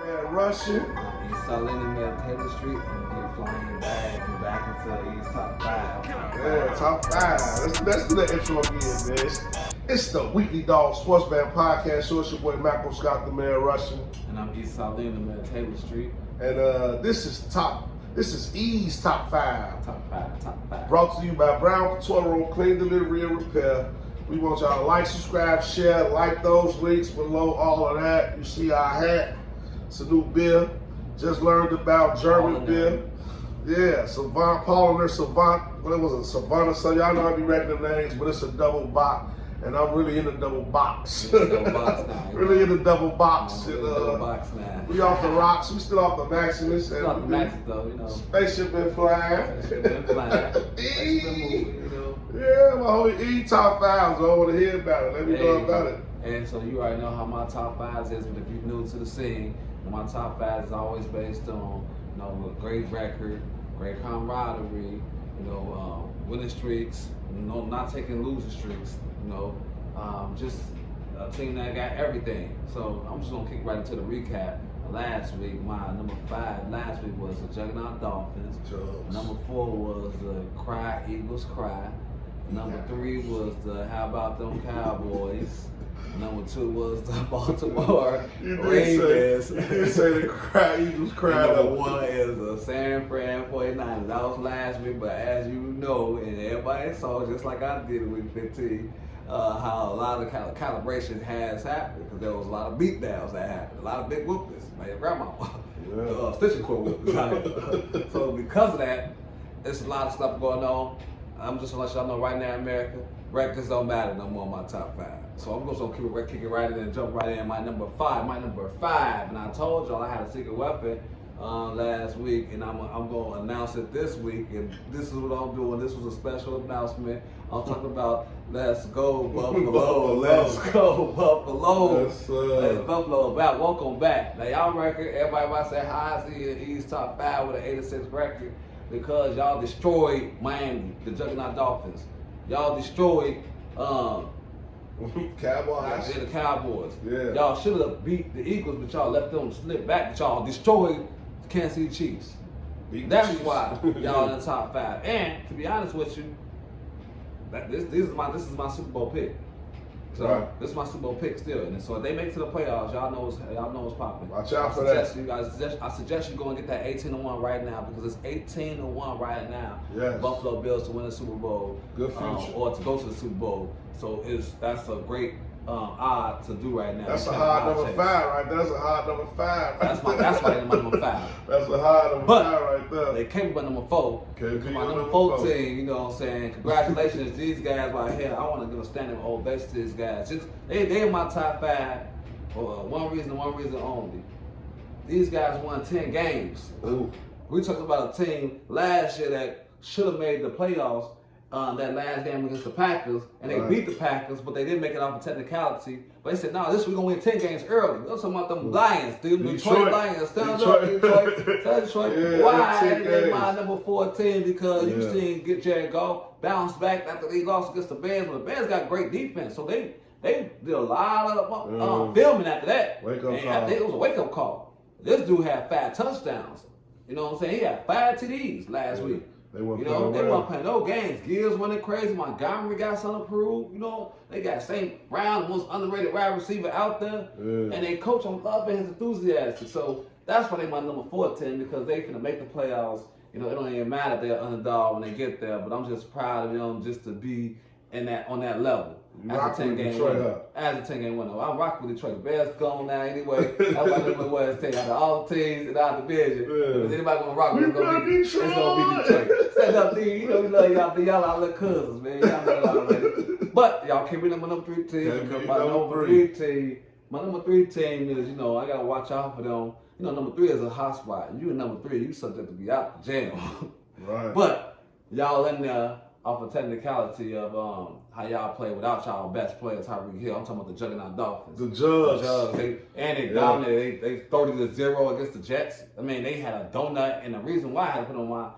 Man, Russian. East Salina, Taylor Street, and we're flying back into East Top 5. Yeah, top 5. Let's do that intro again, man. It's the Weekly Dog Sports Band Podcast. So it's your boy Macro Scott, the man Russian. And I'm East Salina, Taylor Street. And this is E's Top 5. Top 5. Brought to you by Brown Toro Clean Delivery and Repair. We want y'all to like, subscribe, share, like those links below, all of that. You see our hat. It's a new beer. Just learned about German beer. Yeah, Savant, Paul and Savant. What was it? Savannah. So y'all know I be writing the names, but it's a double box. And I'm really in the double box. Double box now. Really in the double box. Double box now. We off the rocks. We still off the Maximus. Still off the Maximus though, you know. Spaceship been flying. Spaceship been flying. Spaceship been moving, you know. Yeah, my whole E top 5s. I want to hear about it. Let me know about it. And so you already know how my top 5s is, but if you're new to the scene, my top 5 is always based on, you know, a great record, great camaraderie, you know, winning streaks, you know, not taking losing streaks, you know, just a team that got everything. So I'm just gonna kick right into the recap. Last week, my number 5 last week was the Juggernaut Dolphins. Number 4 was the Eagles Cry. Number 3 was the How About Them Cowboys. Number 2 was the Baltimore Ravens. You did say the Eagles Cry. Number 1 is the San Fran 49ers. That was last week, but as you know, and everybody saw, just like I did in week 15, how a lot of calibration has happened, because there was a lot of beatdowns that happened, a lot of big whoopers, my grandma, stitching cord whoopers. So because of that, there's a lot of stuff going on. I'm just gonna let y'all know right now, America, records don't matter no more in my top 5. So I'm just gonna kick it right in and jump right in. My number 5, and I told y'all I had a secret weapon last week, and I'm gonna announce it this week. And this is what I'm doing. This was a special announcement. I'm talking about Let's Go Buffalo. Let's go Buffalo. Let's Buffalo back. Welcome back. Now y'all record. Everybody might say hi. I see in East top 5 with an 86 record. Because y'all destroyed Miami, the Juggernaut Dolphins. Y'all destroyed Cowboys. Yeah, the Cowboys. Yeah. Y'all should have beat the Eagles, but y'all let them slip back. But y'all destroyed the Kansas City Chiefs. That's why y'all in the top 5. And to be honest with you, this is my Super Bowl pick. So this is my Super Bowl pick still, and so if they make it to the playoffs, y'all know what's popping. Watch out for that. I suggest you go and get that 18-1 right now, because it's 18-1 right now. Yes. Buffalo Bills to win the Super Bowl, good future, or to go to the Super Bowl. So that's a great odd to do right now. That's a hard number 5 right there. That's a hard number 5. That's my number 5. That's a hard number 5 right there. They came by number 4. My number 4 team, you know what I'm saying? Congratulations to these guys right here. I want to give a standing ovation to these guys. They in my top 5 for one reason only. These guys won 10 games. Ooh. We talked about a team last year that should have made the playoffs. That last game against the Packers, and they beat the Packers, but they didn't make it off of technicality. But they said, no, we're going to win 10 games early. We're talking about them Lions, dude. Detroit Lions. Stand up, Detroit. Yeah, why? They my number 14, because you seen Jared Goff bounce back after they lost against the Bears. But the Bears got great defense, so they did a lot of filming after that. Wake up call. It was a wake-up call. This dude had 5 touchdowns. You know what I'm saying? He had 5 TDs last week. They weren't playing no games. Gibbs running crazy. Montgomery got something to prove. You know, they got St. Brown, the most underrated wide receiver out there. Yeah. And they coach on love and his enthusiasm. So that's why they my number 14, because they finna make the playoffs. You know, it don't even matter if they're underdog when they get there. But I'm just proud of them just to be on that level. As a 10-game winner. I rock with Detroit. The Bears gone now anyway. That's why I know what it's saying. Out of all the teams in our division, if anybody want to rock with, it's gonna be Detroit. Stand up, D. You know we love y'all. Y'all our little cousins, man. Y'all know that already. But y'all can't be my number 3 team. Because my number 3 team is, you know, I gotta watch out for them. You know, number 3 is a hot spot. You in number 3, you subject to be out the jail. Right. But y'all in there off a technicality of how y'all play without y'all best player, Tyreek Hill. I'm talking about the Juggernaut Dolphins. The Jugs. They dominated. They 30-0 against the Jets. I mean, they had a donut, and the reason why I had to put on my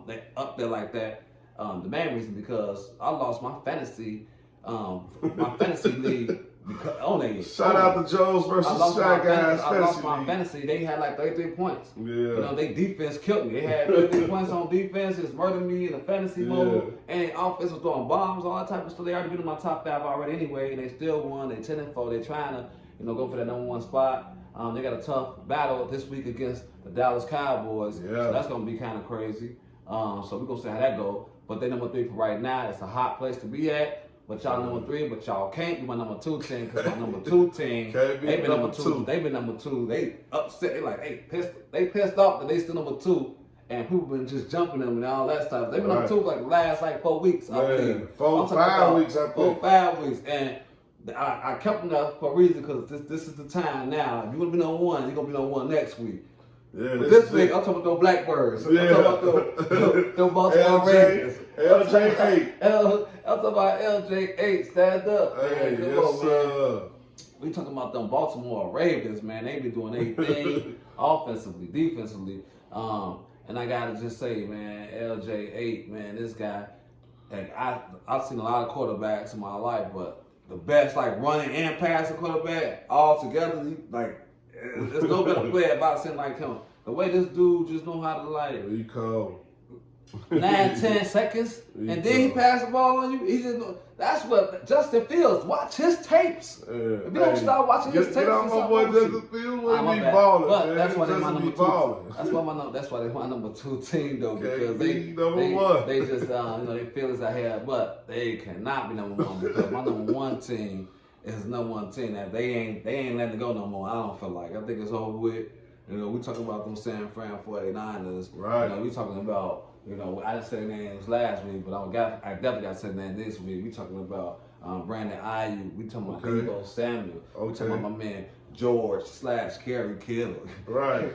they up there like that, the main reason, because I lost my fantasy league Because on they Shout out to Jones versus Shaq ass I lost my league. fantasy. They had like 33 points. Yeah. You know, they defense killed me. They had 33 points on defense. It's murdered me in the fantasy mode. And offense was throwing bombs, all that type of stuff. They already been in my top 5 already anyway, and they still won. They 10-4. They trying to, you know, go for that number 1 spot. They got a tough battle this week against the Dallas Cowboys. Yeah. So that's gonna be kind of crazy. So we're gonna see how that go. But they number 3 for right now. It's a hot place to be at. But y'all number 3, but y'all can't be my number 2 team because my number 2 team, they been number 2. They been number 2. They upset. They like, they pissed off that they still number 2, and people been just jumping them and all that stuff. They been number 2 for like the last like 4 weeks. I think 5 weeks. I think 4, 5 weeks, and I kept them up for a reason because this is the time now. If you're gonna be number 1, you're gonna be number 1 next week. Yeah, this week, I'm talking about those Blackbirds. Yeah. I'm talking about those Baltimore Ravens. LJ8. I'm talking about LJ8. Stand up. Hey, man. yes, sir. We talking about them Baltimore Ravens, man. They be doing their thing offensively, defensively. And I gotta just say, man, LJ8, man, this guy. Like I've seen a lot of quarterbacks in my life, but the best like running and passing quarterback all together, like. There's no better player about something like him. The way this dude just know how to like He cold. 9-10 seconds, and then he pass the ball on you. He just that's what Justin Fields. Watch his tapes. If you don't start watching his tapes, get on my boy Justin Fields when he balling. But that's why they're my number 2. Balling. That's why they're my number 2 team though, because they just you know they feel as I have, but they cannot be number 1 because my number 1 team. It's number 1 team that they ain't letting it go no more. I don't feel like. I think it's over with. You know, we talking about them San Fran 49ers. Right. You know, we talking about, you know, I didn't say their names last week, but I definitely got to say their name this week. We talking about Brandon Ayuk. We talking about Deebo Samuel. We talking about my man George / Kerry Kittle. Right.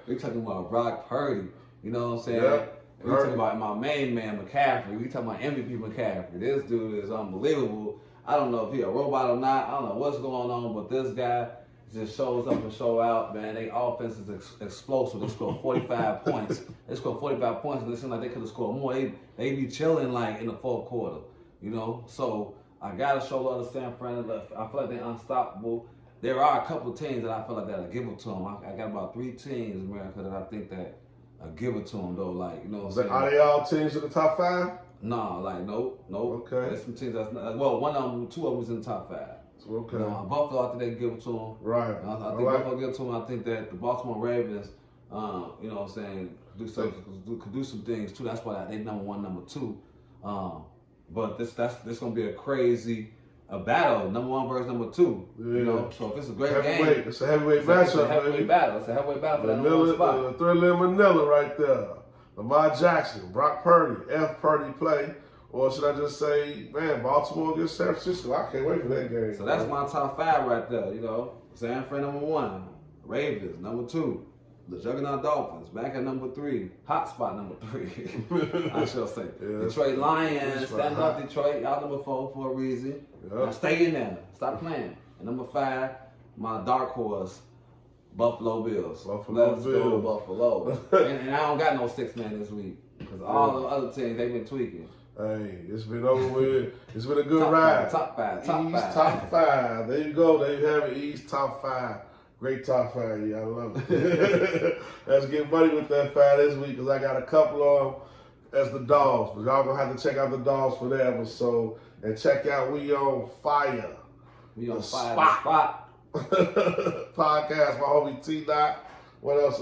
We talking about Brock Purdy. You know what I'm saying? Yep. We talking about my main man McCaffrey. We talking about MVP McCaffrey. This dude is unbelievable. I don't know if he a robot or not. I don't know what's going on, but this guy just shows up and show out, man. They offense is explosive. They score 45 points. They score 45 points, and it seems like they could have scored more. They be chilling like in the 4th quarter, you know. So I gotta show love to San Fran. I feel like they're unstoppable. There are a couple of teams that I feel like that'll give it to them. I got about 3 teams in America that I think that give it to them though. Like, you know what I'm saying? Are they all teams in the top 5? No, like nope. Okay. There's some teams that's not, well, 2 of them is in the top 5. Okay. You know, Buffalo, I think they can give it to them. Right. I think Buffalo give it to them. I think that the Baltimore Ravens, you know what I'm saying, could do some things too. That's why they number 1, number 2. But this gonna be a crazy battle, number 1 versus number 2. Yeah. You know, so if it's a great game, it's a heavyweight matchup. It's a heavyweight baby. Battle. It's a heavyweight battle for that number 1 spot. Thriller in Manila right there. Lamar Jackson, Brock Purdy, F. Purdy play. Or should I just say, man, Baltimore against San Francisco? I can't wait for that game. So that's my top 5 right there, you know. San Fran number 1, Ravens number 2, the Juggernaut Dolphins back at number 3, hot spot number 3. I shall say. Yeah, Detroit Lions, stand up Detroit, y'all number 4 for a reason. Yep. Now stay in there, stop playing. And number 5, my dark horse, Buffalo Bills. Let's go Buffalo. and I don't got no 6-man this week because all the other teams they've been tweaking. Hey, it's been over with. It's been a good ride. Top 5. East top 5. There you go. There you have it. East top 5. Great top 5. Yeah, I love it. Let's get money with that 5 this week because I got a couple of them as the dogs. But y'all gonna have to check out the dogs for that episode and check out We On Fire. We On Fire spot. Podcast, my homie T-Dot. What else?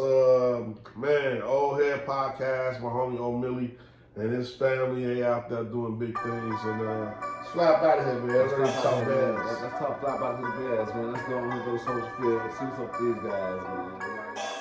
Man, Old Head Podcast, my homie O'Millie. And his family, they out there doing big things. And slap out of here, man. Let's talk Bears. Let's talk flap out of the Bears, man. Let's go on and go to social field. See what's up with these guys, man.